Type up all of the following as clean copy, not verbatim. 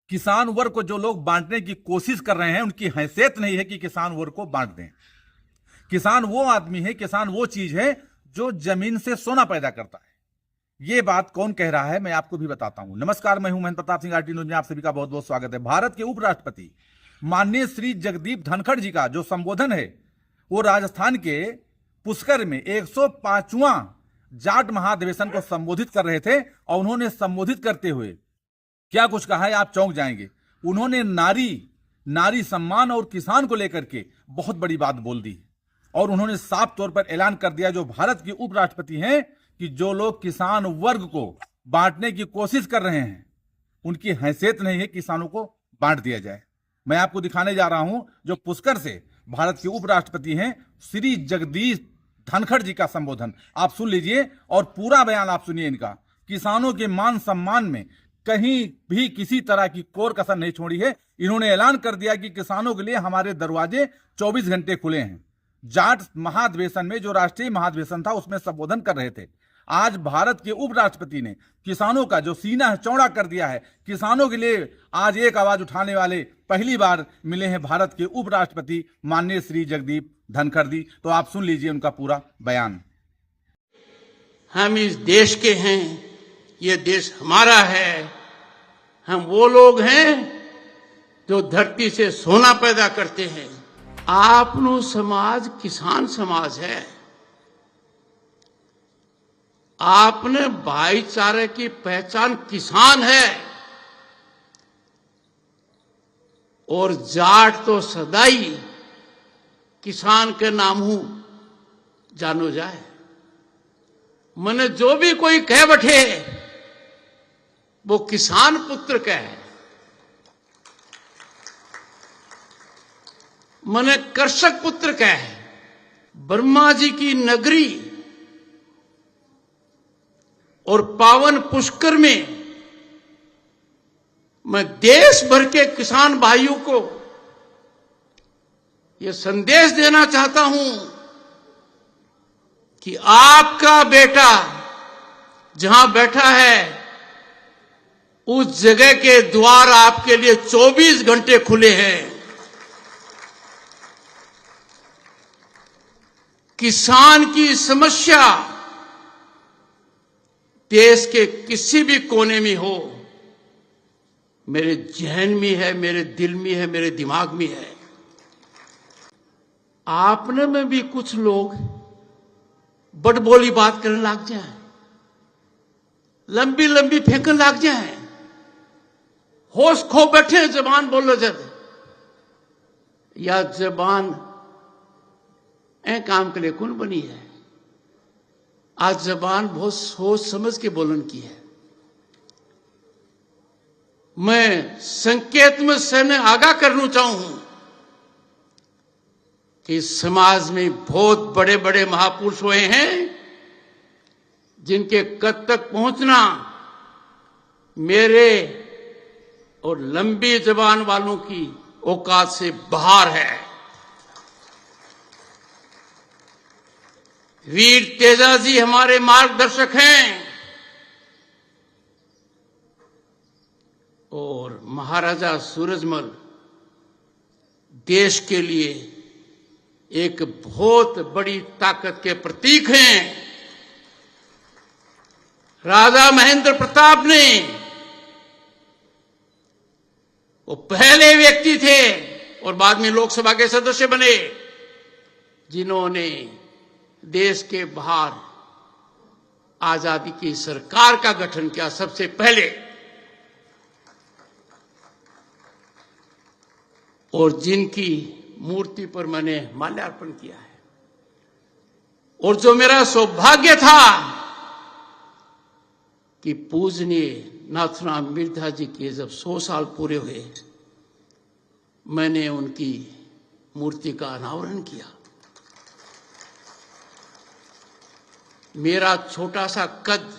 किसान वर्ग को जो लोग बांटने की कोशिश कर रहे हैं उनकी हैसियत नहीं है कि किसान वर्ग को बांट दें। किसान वो आदमी है, किसान वो चीज है जो जमीन से सोना पैदा करता है। ये बात कौन कह रहा है मैं आपको भी बताता हूं। नमस्कार, मैं हूं महेंद्र प्रताप सिंह, आरटी न्यूज में आप सभी का बहुत बहुत स्वागत है। भारत के उपराष्ट्रपति माननीय श्री जगदीप धनखड़ जी का जो संबोधन है वो राजस्थान के पुष्कर में 105वां जाट महाधिवेशन को संबोधित कर रहे थे और उन्होंने संबोधित करते हुए क्या कुछ कहा है आप चौंक जाएंगे। उन्होंने नारी सम्मान और किसान को लेकर के बहुत बड़ी बात बोल दी और उन्होंने साफ तौर पर ऐलान कर दिया जो भारत के उपराष्ट्रपति हैं कि जो लोग किसान वर्ग को बांटने की कोशिश कर रहे हैं उनकी हैसियत नहीं है किसानों को बांट दिया जाए। मैं आपको दिखाने जा रहा हूं जो पुष्कर से भारत के उपराष्ट्रपति हैं श्री जगदीप धनखड़ जी का संबोधन आप सुन लीजिए और पूरा बयान आप सुनिए इनका। किसानों के मान सम्मान में कहीं भी किसी तरह की कोर कसर नहीं छोड़ी है। इन्होंने ऐलान कर दिया कि किसानों के लिए हमारे दरवाजे 24 घंटे खुले हैं। जाट महाधिवेशन में जो राष्ट्रीय महाधिवेशन था उसमें संबोधन कर रहे थे। आज भारत के उपराष्ट्रपति ने किसानों का जो सीना है चौड़ा कर दिया है। किसानों के लिए आज एक आवाज उठाने वाले पहली बार मिले हैं भारत के उपराष्ट्रपति माननीय श्री जगदीप धनखड़ जी। तो आप सुन लीजिए उनका पूरा बयान। हम इस देश के हैं, ये देश हमारा है। हम वो लोग हैं जो धरती से सोना पैदा करते हैं। आपनो समाज किसान समाज है। आपने भाईचारे की पहचान किसान है और जाट तो सदाई किसान के नाम हूं जानो जाए। मने जो भी कोई कह बैठे वो किसान पुत्र का है। मने कृषक पुत्र का है। ब्रह्मा जी की नगरी और पावन पुष्कर में मैं देश भर के किसान भाइयों को यह संदेश देना चाहता हूं कि आपका बेटा जहां बैठा है उस जगह के द्वार आपके लिए 24 घंटे खुले हैं। किसान की समस्या देश के किसी भी कोने में हो, मेरे जहन में है, मेरे दिल में है, मेरे दिमाग में है। आपने में भी कुछ लोग बड़बोली बात करने लग जाए, लंबी लंबी फेंकने लग जाए, होश खो बैठे जबान बोलो जब या जबान ए काम के लिए कौन बनी है। आज जबान बहुत सोच समझ के बोलन की है। मैं संकेत में से आगाह करना चाहूं कि समाज में बहुत बड़े बड़े महापुरुष हुए हैं जिनके कद तक पहुंचना मेरे और लंबी जबान वालों की औकात से बाहर है। वीर तेजाजी हमारे मार्गदर्शक हैं और महाराजा सूरजमल देश के लिए एक बहुत बड़ी ताकत के प्रतीक हैं। राजा महेंद्र प्रताप ने वो पहले व्यक्ति थे और बाद में लोकसभा के सदस्य बने जिन्होंने देश के बाहर आजादी की सरकार का गठन किया सबसे पहले और जिनकी मूर्ति पर मैंने माल्यार्पण किया है। और जो मेरा सौभाग्य था कि पूजनीय नाथुराम मिर्धा जी के जब 100 साल पूरे हुए मैंने उनकी मूर्ति का अनावरण किया। मेरा छोटा सा कद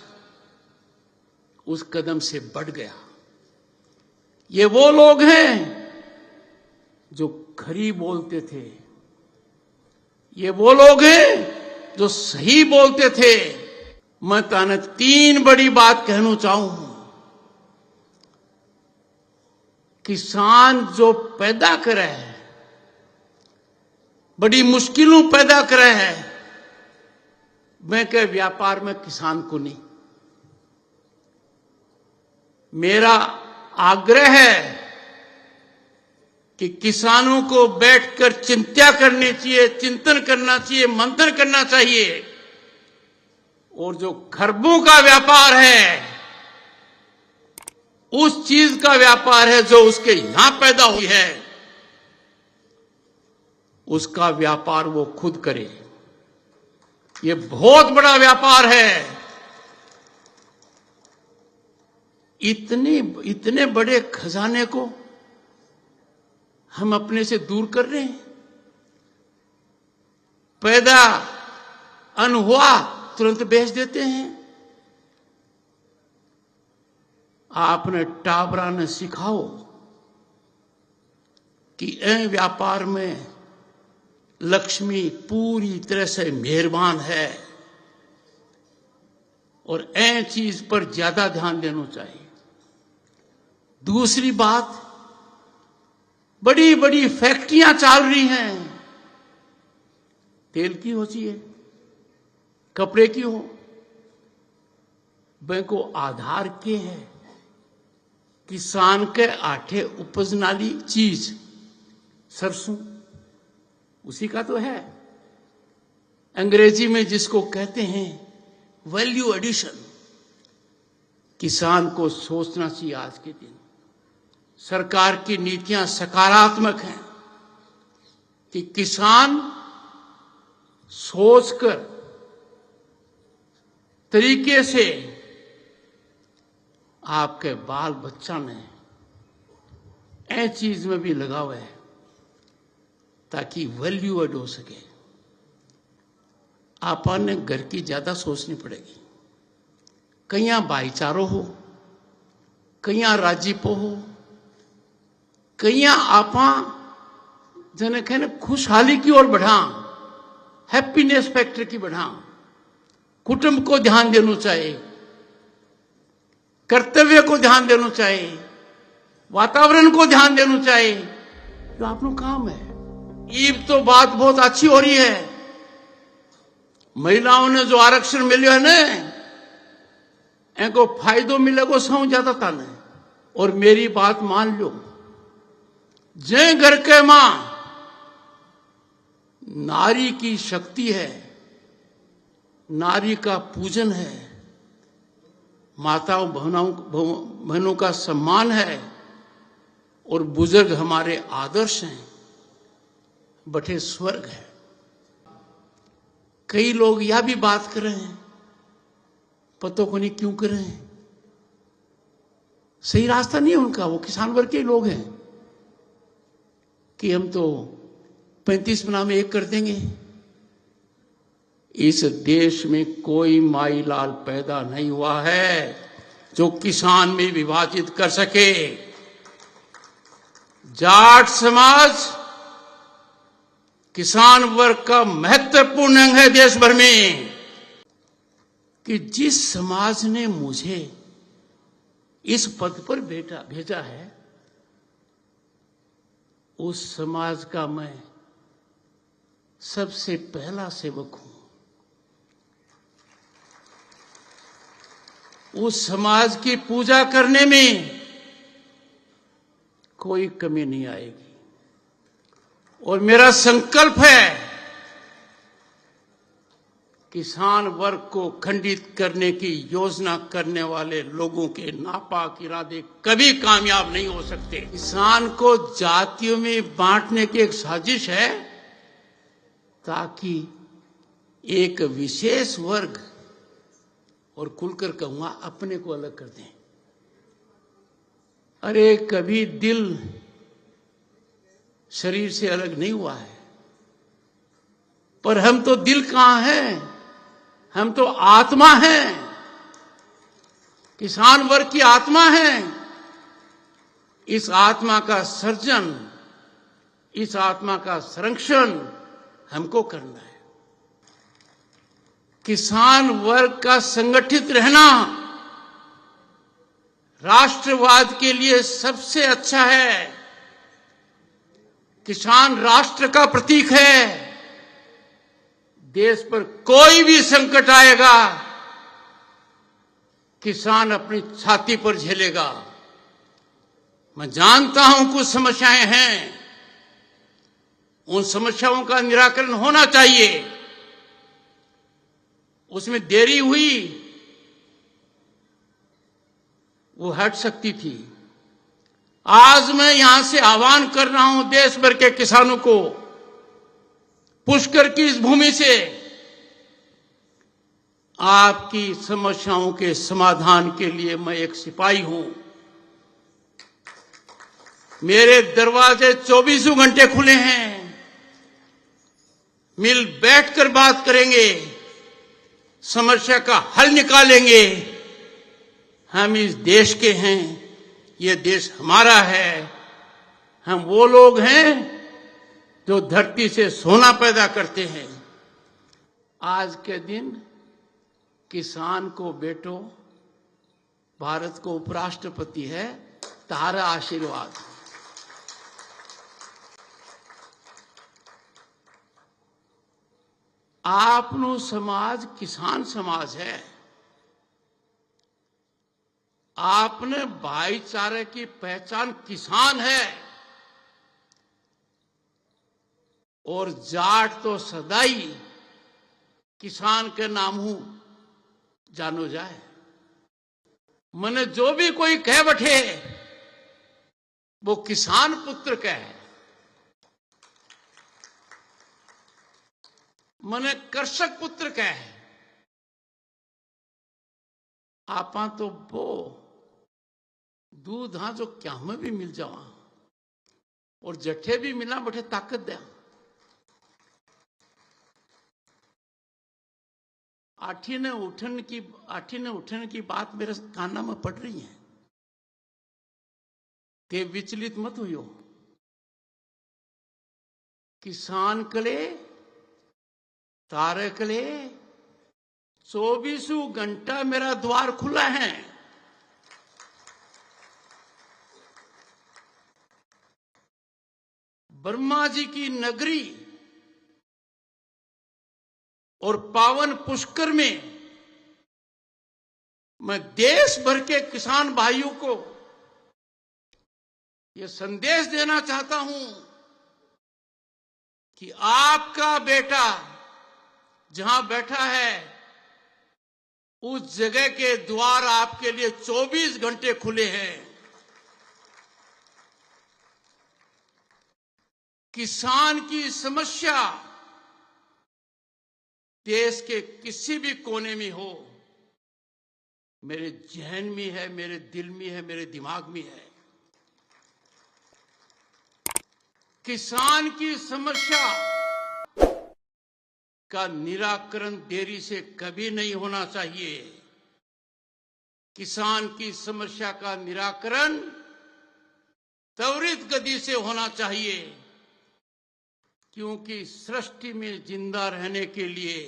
उस कदम से बढ़ गया। ये वो लोग हैं जो खरी बोलते थे, ये वो लोग हैं जो सही बोलते थे। मैं ताने 3 बड़ी बात कहना चाहूं। किसान जो पैदा करे है, बड़ी मुश्किलों पैदा करे है, मैं कह व्यापार में किसान को नहीं। मेरा आग्रह है कि किसानों को बैठकर चिंता करनी चाहिए, चिंतन करना चाहिए, मंथन करना चाहिए। और जो खरबों का व्यापार है, उस चीज का व्यापार है जो उसके यहां पैदा हुई है, उसका व्यापार वो खुद करे। ये बहुत बड़ा व्यापार है। इतने बड़े खजाने को हम अपने से दूर कर रहे हैं। पैदा अन्न हुआ तुरंत बेच देते हैं। आपने टाबरा ने सिखाओ कि ए व्यापार में लक्ष्मी पूरी तरह से मेहरबान है और ए चीज पर ज्यादा ध्यान देना चाहिए। दूसरी बात, बड़ी बड़ी फैक्ट्रियां चल रही हैं, तेल की हो चाहिए, कपड़े की हो, बैंको आधार के है किसान के आटे उपजने वाली चीज सरसों, उसी का तो है। अंग्रेजी में जिसको कहते हैं वैल्यू एडिशन, किसान को सोचना चाहिए। आज के दिन सरकार की नीतियां सकारात्मक हैं कि किसान सोचकर तरीके से आपके बाल बच्चा ने ऐ चीज में भी लगाव है ताकि वैल्यू एड हो सके। आपन ने घर की ज्यादा सोचनी पड़ेगी। कहीं भाईचारो हो, कहीं राजीपो हो, कहीं आपा जने कहने खुशहाली की ओर बढ़ा, हैप्पीनेस फैक्टर की बढ़ा। कुटुंब को ध्यान देना चाहिए, कर्तव्य को ध्यान देना चाहिए, वातावरण को ध्यान देना चाहिए। जो आपनो काम है। ईब तो बात बहुत अच्छी हो रही है। महिलाओं ने जो आरक्षण मिले है ना, इनको फायदो मिलेगो सौ ज्यादा ताने। और मेरी बात मान लो, जे घर के मां नारी की शक्ति है, नारी का पूजन है, माताओं बहनों का सम्मान है और बुजुर्ग हमारे आदर्श हैं, बटे स्वर्ग है। कई लोग यह भी बात कर रहे हैं, पतों को नहीं क्यों कर रहे हैं। सही रास्ता नहीं है उनका, वो किसान वर्ग के लोग हैं कि हम तो 35 महीना में एक कर देंगे। इस देश में कोई माई लाल पैदा नहीं हुआ है जो किसान में विभाजित कर सके। जाट समाज किसान वर्ग का महत्वपूर्ण अंग है देश भर में। कि जिस समाज ने मुझे इस पद पर भेजा है, उस समाज का मैं सबसे पहला सेवक हूं। उस समाज की पूजा करने में कोई कमी नहीं आएगी। और मेरा संकल्प है किसान वर्ग को खंडित करने की योजना करने वाले लोगों के नापाक इरादे कभी कामयाब नहीं हो सकते। किसान को जातियों में बांटने की एक साजिश है ताकि एक विशेष वर्ग, और खुलकर कहूंगा, अपने को अलग कर दें। अरे कभी दिल शरीर से अलग नहीं हुआ है, पर हम तो दिल कहां हैं, हम तो आत्मा हैं, किसान वर्ग की आत्मा है। इस आत्मा का सर्जन, इस आत्मा का संरक्षण हमको करना है। किसान वर्ग का संगठित रहना राष्ट्रवाद के लिए सबसे अच्छा है। किसान राष्ट्र का प्रतीक है। देश पर कोई भी संकट आएगा, किसान अपनी छाती पर झेलेगा। मैं जानता हूं कुछ समस्याएं हैं, उन समस्याओं का निराकरण होना चाहिए। उसमें देरी हुई, वो हट सकती थी। आज मैं यहां से आह्वान कर रहा हूं देश भर के किसानों को, पुष्कर की इस भूमि से आपकी समस्याओं के समाधान के लिए मैं एक सिपाही हूं। मेरे दरवाजे 24 घंटे खुले हैं। मिल बैठकर बात करेंगे, समस्या का हल निकालेंगे। हम इस देश के हैं, ये देश हमारा है। हम वो लोग हैं जो धरती से सोना पैदा करते हैं। आज के दिन किसान को बेटो, भारत को उपराष्ट्रपति है, तारा आशीर्वाद। आपनो समाज किसान समाज है। आपने भाईचारे की पहचान किसान है। और जाट तो सदाई किसान के नाम हूं जानो जाए। मने जो भी कोई कह बैठे वो किसान पुत्र का है। मने कृषक पुत्र का है। आपा तो वो दूध हाँ जो क्या में भी मिल जावा और जठे भी मिला बैठे ताकत दे। आठी ने उठने की बात मेरे काना में पड़ रही है कि विचलित मत हुई। किसान कले तारे कले 24 घंटा मेरा द्वार खुला है। ब्रह्मा जी की नगरी और पावन पुष्कर में मैं देश भर के किसान भाइयों को यह संदेश देना चाहता हूं कि आपका बेटा जहां बैठा है उस जगह के द्वार आपके लिए 24 घंटे खुले हैं। किसान की समस्या देश के किसी भी कोने में हो, मेरे जहन में है, मेरे दिल में है, मेरे दिमाग में है। किसान की समस्या का निराकरण देरी से कभी नहीं होना चाहिए। किसान की समस्या का निराकरण त्वरित गति से होना चाहिए, क्योंकि सृष्टि में जिंदा रहने के लिए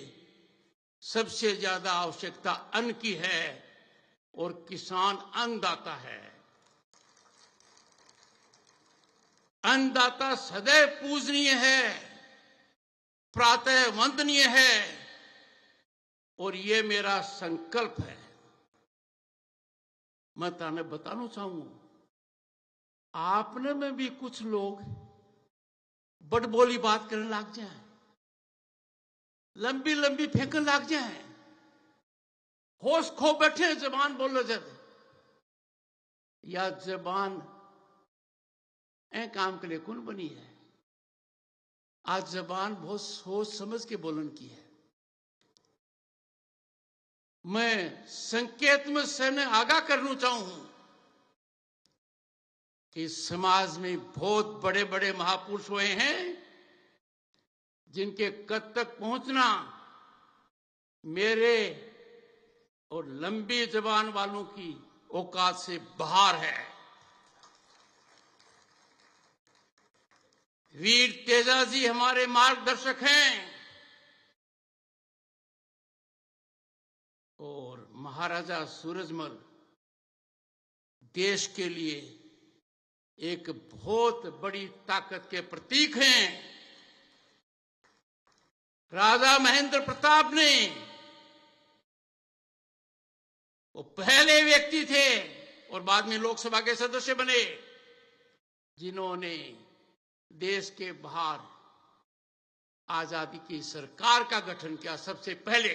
सबसे ज्यादा आवश्यकता अन्न की है और किसान अन्नदाता है। अन्नदाता सदैव पूजनीय है, प्रातः वंदनीय है और ये मेरा संकल्प है। मैं ताने बताना चाहूंगा, आपने में भी कुछ लोग बड़बोली बात करने लग जाए, लंबी लंबी फेंकने लग जाए, होश खो बैठे, जबान बोलो जब या जबान ए काम के लिए कौन बनी है। आज जबान बहुत सोच समझ के बोलन की है। मैं संकेत में से आगाह करना चाहूं कि समाज में बहुत बड़े बड़े महापुरुष हुए हैं जिनके कद तक पहुंचना मेरे और लंबी जबान वालों की औकात से बाहर है। वीर तेजाजी हमारे मार्गदर्शक हैं और महाराजा सूरजमल देश के लिए एक बहुत बड़ी ताकत के प्रतीक हैं। राजा महेंद्र प्रताप ने, वो पहले व्यक्ति थे और बाद में लोकसभा के सदस्य बने जिन्होंने देश के बाहर आजादी की सरकार का गठन किया सबसे पहले,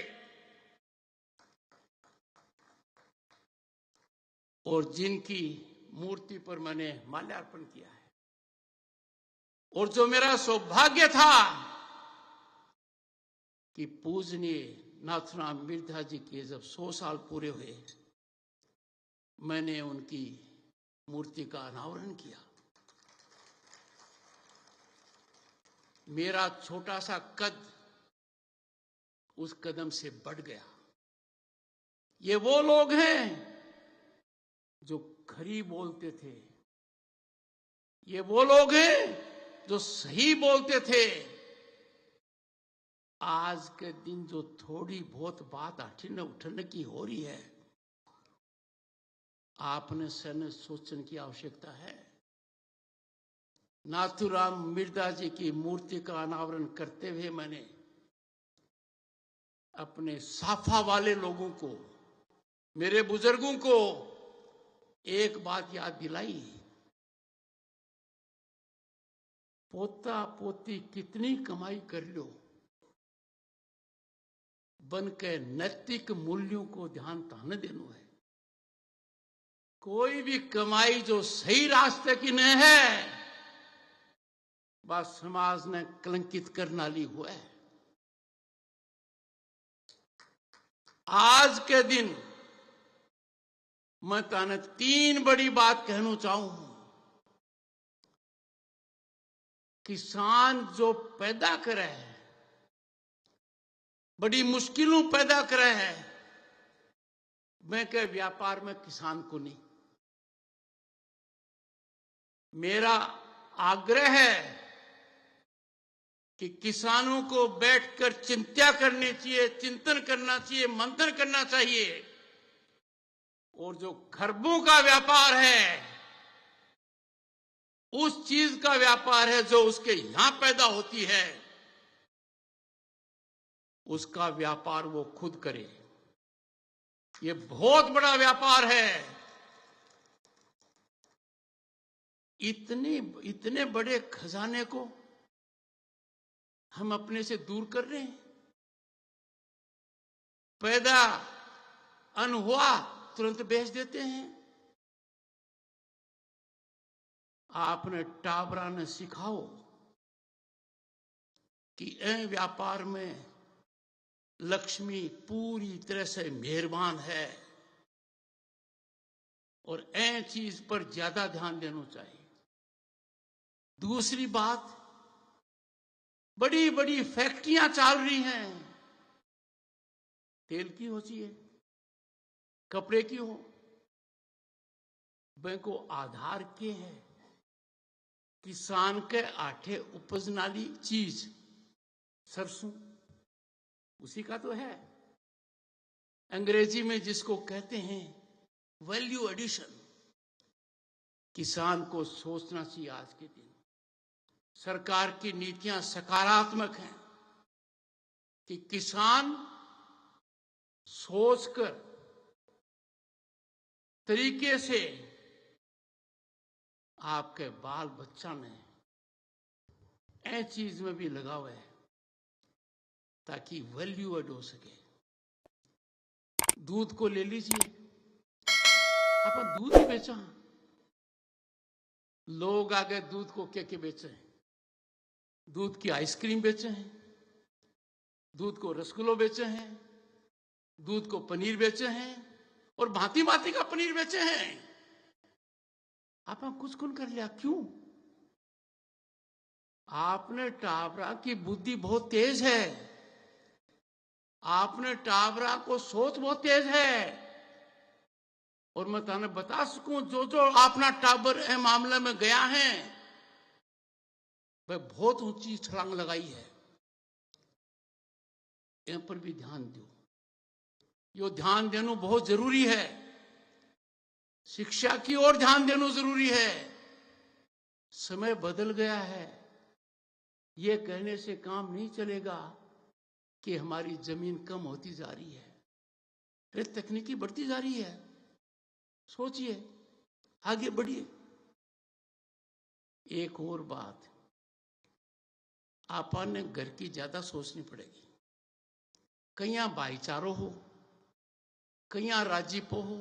और जिनकी मूर्ति पर मैंने माल्यार्पण किया है। और जो मेरा सौभाग्य था कि पूजनीय नाथुराम मिर्धा जी के जब 100 साल पूरे हुए, मैंने उनकी मूर्ति का अनावरण किया। मेरा छोटा सा कद उस कदम से बढ़ गया। ये वो लोग हैं जो खरी बोलते थे, ये वो लोग हैं जो सही बोलते थे। आज के दिन जो थोड़ी बहुत बात अठिन उठने की हो रही है, आपने सैन्य सोचने की आवश्यकता है। नाथुराम मिर्धा जी की मूर्ति का अनावरण करते हुए मैंने अपने साफा वाले लोगों को, मेरे बुजुर्गों को एक बात याद दिलाई। पोता पोती कितनी कमाई कर लो, बन के नैतिक मूल्यों को ध्यान ताने देनो है। कोई भी कमाई जो सही रास्ते की नहीं है, बस समाज ने कलंकित करना ली हुआ है। आज के दिन मैं ताने 3 बड़ी बात कहना चाहूं। किसान जो पैदा करे है, बड़ी मुश्किलों पैदा करे है, मैं के व्यापार में किसान को नहीं। मेरा आग्रह है कि किसानों को बैठकर चिंता करनी चाहिए, चिंतन करना चाहिए, मंथन करना चाहिए। और जो खरबों का व्यापार है, उस चीज का व्यापार है जो उसके यहां पैदा होती है, उसका व्यापार वो खुद करे। ये बहुत बड़ा व्यापार है। इतने बड़े खजाने को हम अपने से दूर कर रहे हैं। पैदा अन्न हुआ तुरंत बेच देते हैं। आपने टाबरा ने सिखाओ कि ए व्यापार में लक्ष्मी पूरी तरह से मेहरबान है और ए चीज पर ज्यादा ध्यान देना चाहिए। दूसरी बात, बड़ी बड़ी फैक्ट्रियां चल रही हैं, तेल की हो चाहिए, कपड़े की हो, को आधार के है किसान के आटे उपजने वाली चीज सरसों, उसी का तो है। अंग्रेजी में जिसको कहते हैं वैल्यू एडिशन। किसान को सोचना चाहिए। आज के दिन सरकार की नीतियां सकारात्मक हैं कि किसान सोचकर तरीके से आपके बाल बच्चा में ऐ चीज में भी लगाव है ताकि वैल्यू एड हो सके। दूध को ले लीजिए, आप दूध ही बेचा, लोग आगे दूध को क्या बेचे हैं? दूध की आइसक्रीम बेचे हैं, दूध को रसगुल्लो बेचे हैं, दूध को पनीर बेचे हैं और भांति भांति का पनीर बेचे हैं। आपने कुछ कौन कर लिया? क्यों? आपने टाबरा की बुद्धि बहुत तेज है, आपने टाबरा को सोच बहुत तेज है। और मैं तुम्हें बता सकूं, जो जो अपना टाबर ए मामले में गया है, वह बहुत ऊंची छलांग लगाई है। इन पर भी ध्यान दो। यो ध्यान देना बहुत जरूरी है। शिक्षा की ओर ध्यान देना जरूरी है। समय बदल गया है। ये कहने से काम नहीं चलेगा कि हमारी जमीन कम होती जा रही है। अरे तकनीकी बढ़ती जा रही है। सोचिए, आगे बढ़िए। एक और बात, आपन ने घर की ज्यादा सोचनी पड़ेगी। कहीं भाईचारो हो, कहीं राजीपो हो,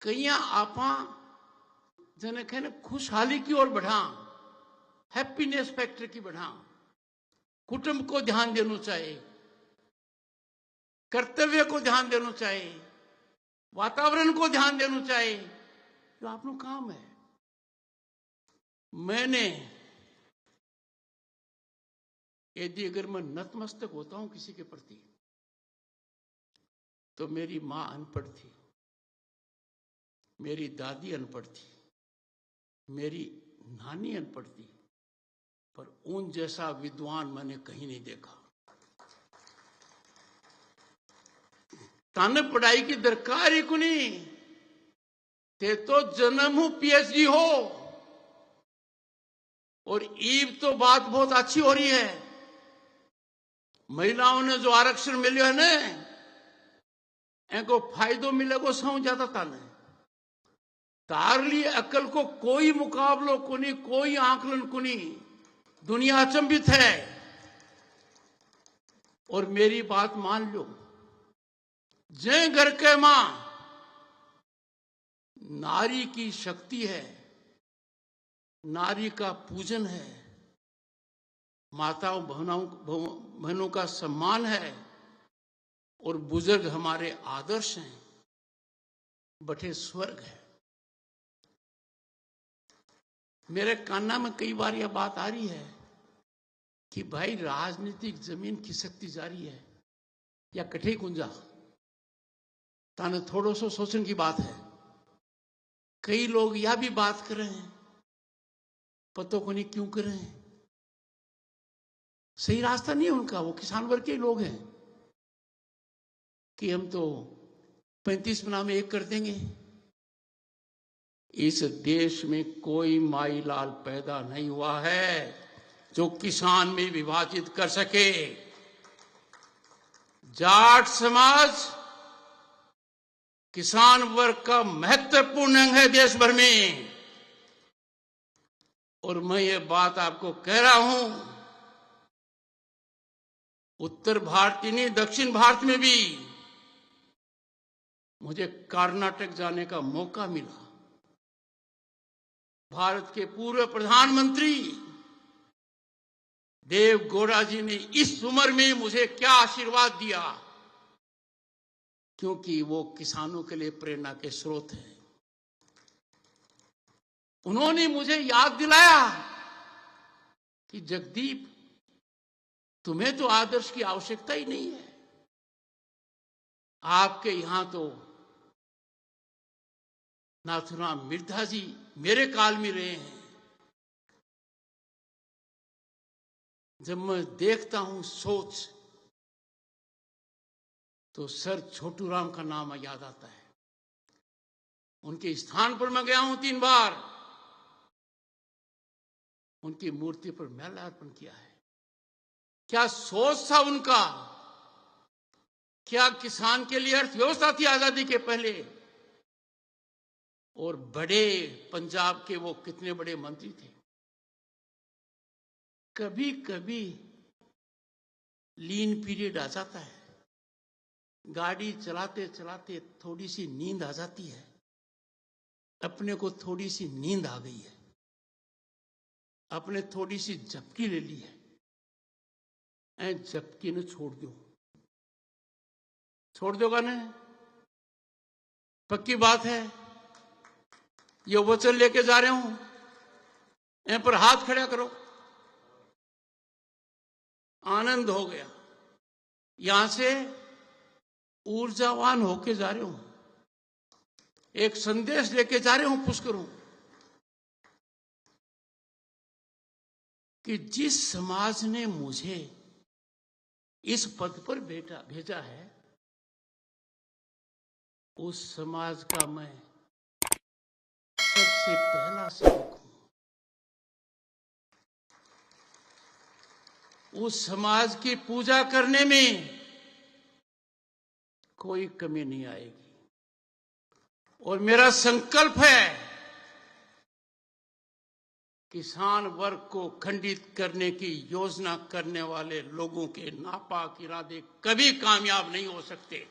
कहीं आपा जने कहने खुशहाली की ओर बढ़ा, हैप्पीनेस फैक्टर की बढ़ा। कुटुंब को ध्यान देना चाहिए, कर्तव्य को ध्यान देना चाहिए, वातावरण को ध्यान देना चाहिए। जो आपनो काम है। मैंने यदि अगर मैं नतमस्तक होता हूं किसी के प्रति, तो मेरी मां अनपढ़ थी, मेरी दादी अनपढ़ थी, मेरी नानी अनपढ़ थी, पर उन जैसा विद्वान मैंने कहीं नहीं देखा। ताने पढ़ाई की दरकार ही कुनी, ते तो जन्म हूं पीएचडी हो, और ईब तो बात बहुत अच्छी हो रही है। महिलाओं ने जो आरक्षण मिले है ना, इनको फायदो मिलेगो सौ ज्यादा ताने। तार लिए अकल को कोई मुकाबलो कुनी, कोई आकलन कुनी। दुनिया अचंभित है। और मेरी बात मान लो, जय घर के मां नारी की शक्ति है, नारी का पूजन है, माताओं बहनों का सम्मान है, और बुजुर्ग हमारे आदर्श हैं, बटे स्वर्ग है। मेरे कान्ना में कई बार यह बात आ रही है कि भाई राजनीतिक जमीन खिसकती जा रही है, या कठे कुंजा ताने थोड़ो सो सोचने की बात है। कई लोग यह भी बात कर रहे हैं, पतो को नहीं क्यों कर रहे हैं। सही रास्ता नहीं है उनका। वो किसान वर्ग के लोग हैं कि हम तो 35 मना में 1 कर देंगे। इस देश में कोई माई लाल पैदा नहीं हुआ है जो किसान में विभाजित कर सके। जाट समाज किसान वर्ग का महत्वपूर्ण अंग है देश भर में। और मैं ये बात आपको कह रहा हूं, उत्तर भारत ही नहीं, दक्षिण भारत में भी मुझे कर्नाटक जाने का मौका मिला। भारत के पूर्व प्रधानमंत्री देव गौड़ा जी ने इस उम्र में मुझे क्या आशीर्वाद दिया, क्योंकि वो किसानों के लिए प्रेरणा के स्रोत हैं। उन्होंने मुझे याद दिलाया कि जगदीप, तुम्हें तो आदर्श की आवश्यकता ही नहीं है। आपके यहां तो नाथुराम मिर्धा जी मेरे काल में रहे हैं। जब मैं देखता हूं सोच, तो सर छोटूराम का नाम याद आता है। उनके स्थान पर मैं गया हूं 3 बार। उनकी मूर्ति पर माल्यार्पण किया है। क्या सोच था उनका, क्या किसान के लिए अर्थव्यवस्था थी आजादी के पहले। और बड़े पंजाब के वो कितने बड़े मंत्री थे। कभी कभी लीन पीरियड आ जाता है, गाड़ी चलाते चलाते थोड़ी सी नींद आ जाती है। अपने को थोड़ी सी नींद आ गई है, अपने थोड़ी सी झपकी ले ली है। झपकी ने छोड़ दो, छोड़ दोगा ना, पक्की बात है। ये वचन लेके जा रहे हूं, इन पर हाथ खड़ा करो। आनंद हो गया, यहां से ऊर्जावान होके जा रहे हूं, एक संदेश लेके जा रहे हूं पुष्करों कि जिस समाज ने मुझे इस पद पर भेजा है, उस समाज का मैं सबसे पहला सेवक हूं। उस समाज की पूजा करने में कोई कमी नहीं आएगी और मेरा संकल्प है किसान वर्ग को खंडित करने की योजना करने वाले लोगों के नापाक इरादे कभी कामयाब नहीं हो सकते।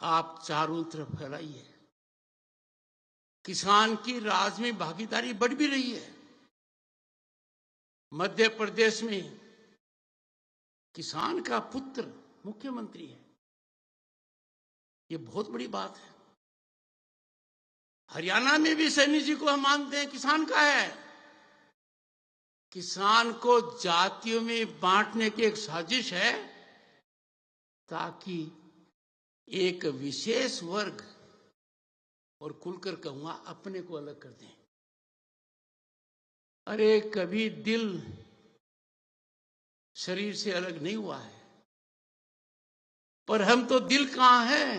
आप चारों तरफ फैलाइए। किसान की राज में भागीदारी बढ़ भी रही है। मध्य प्रदेश में किसान का पुत्र मुख्यमंत्री है, ये बहुत बड़ी बात है। हरियाणा में भी सैनी जी को हम मानते हैं किसान का है। किसान को जातियों में बांटने की एक साजिश है ताकि एक विशेष वर्ग, और खुलकर कहूंगा, अपने को अलग कर दें। अरे कभी दिल शरीर से अलग नहीं हुआ है, पर हम तो दिल कहां हैं,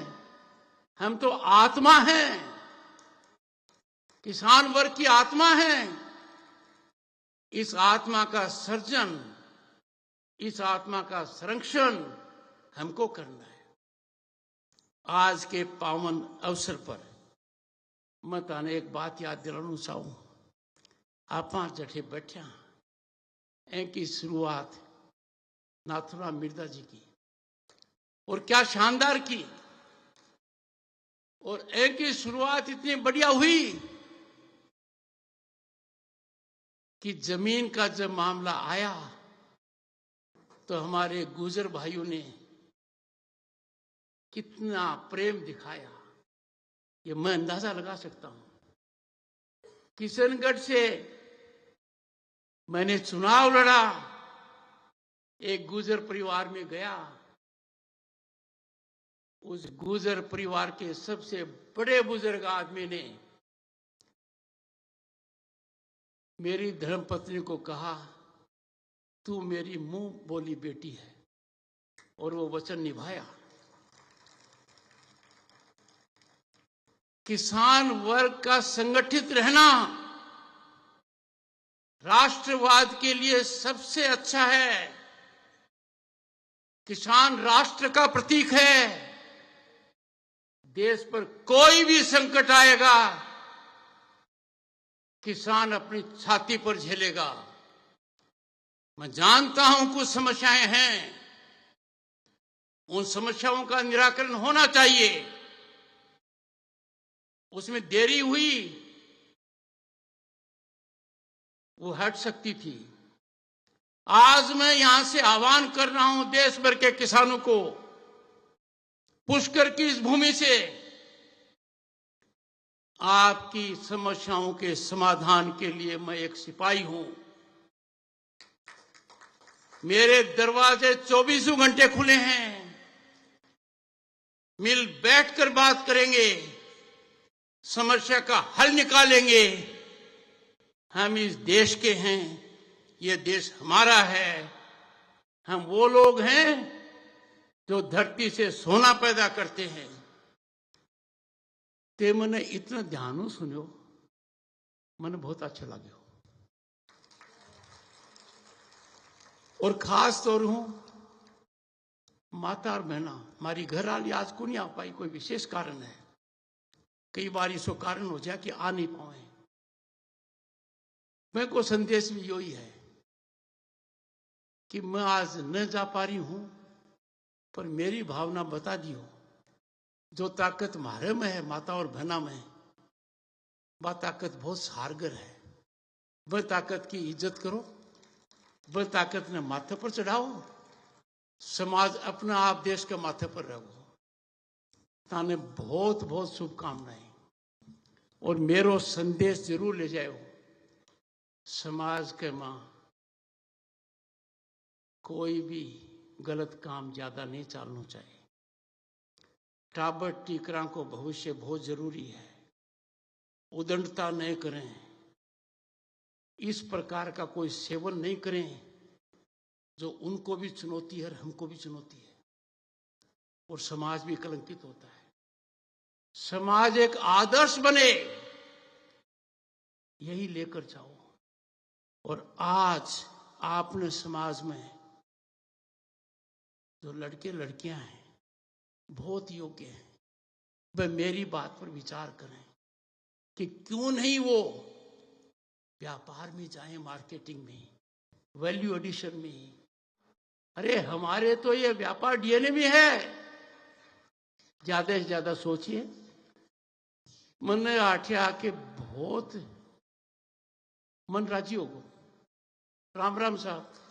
हम तो आत्मा हैं। किसान वर्ग की आत्मा है। इस आत्मा का सर्जन, इस आत्मा का संरक्षण हमको करना है। आज के पावन अवसर पर मैं ताने एक बात याद दिलाना चाहूं। आप जठे बैठा की शुरुआत नाथुराम मिर्जा जी की, और क्या शानदार की, और एक की शुरुआत इतनी बढ़िया हुई कि जमीन का जब मामला आया तो हमारे गुर्जर भाइयों ने कितना प्रेम दिखाया, ये मैं अंदाजा लगा सकता हूं। किशनगढ़ से मैंने चुनाव लड़ा, एक गुर्जर परिवार में गया। उस गुर्जर परिवार के सबसे बड़े बुजुर्ग आदमी ने मेरी धर्मपत्नी को कहा, तू मेरी मुंह बोली बेटी है, और वो वचन निभाया। किसान वर्ग का संगठित रहना राष्ट्रवाद के लिए सबसे अच्छा है। किसान राष्ट्र का प्रतीक है। देश पर कोई भी संकट आएगा, किसान अपनी छाती पर झेलेगा। मैं जानता हूं कुछ समस्याएं हैं, उन समस्याओं का निराकरण होना चाहिए। उसमें देरी हुई, वो हट सकती थी। आज मैं यहां से आह्वान कर रहा हूं देश भर के किसानों को, पुष्कर की इस भूमि से आपकी समस्याओं के समाधान के लिए मैं एक सिपाही हूं। मेरे दरवाजे 24 घंटे खुले हैं। मिल बैठकर बात करेंगे, समस्या का हल निकालेंगे। हम इस देश के हैं, ये देश हमारा है। हम वो लोग हैं जो धरती से सोना पैदा करते हैं। ते मैंने इतना ध्यान सुनो, मैंने बहुत अच्छा लगे। और खास तौर हूं माता और बहना, हमारी घर वाली आज को नहीं आ पाई, कोई विशेष कारण है। कई बार इसको कारण हो जाए कि आ नहीं पाए। मैं को संदेश भी यही है कि मैं आज न जा पा रही हूं, पर मेरी भावना बता दी हो। जो ताकत मारे में है, माता और बहना में, वह ताकत बहुत सारगर है। वह ताकत की इज्जत करो, वह ताकत ने माथे पर चढ़ाओ। समाज अपना आप देश के माथे पर रहो। ताने बहुत बहुत शुभकामनाएं, और मेरो संदेश जरूर ले जाओ। समाज के मां कोई भी गलत काम ज्यादा नहीं चालना चाहिए। टाबर टीकरा को भविष्य बहुत जरूरी है। उदंडता नहीं करें, इस प्रकार का कोई सेवन नहीं करें जो उनको भी चुनौती है और हमको भी चुनौती है, और समाज भी कलंकित होता है। समाज एक आदर्श बने, यही लेकर जाओ। और आज आपने समाज में जो लड़के लड़कियां हैं बहुत योग्य हैं, वह मेरी बात पर विचार करें कि क्यों नहीं वो व्यापार में जाएं, मार्केटिंग में, वैल्यू एडिशन में। अरे हमारे तो ये व्यापार डीएनए में है। ज्यादा से ज्यादा सोचिए। मन में आठे आके बहुत मन राजी होगो। राम राम साहब।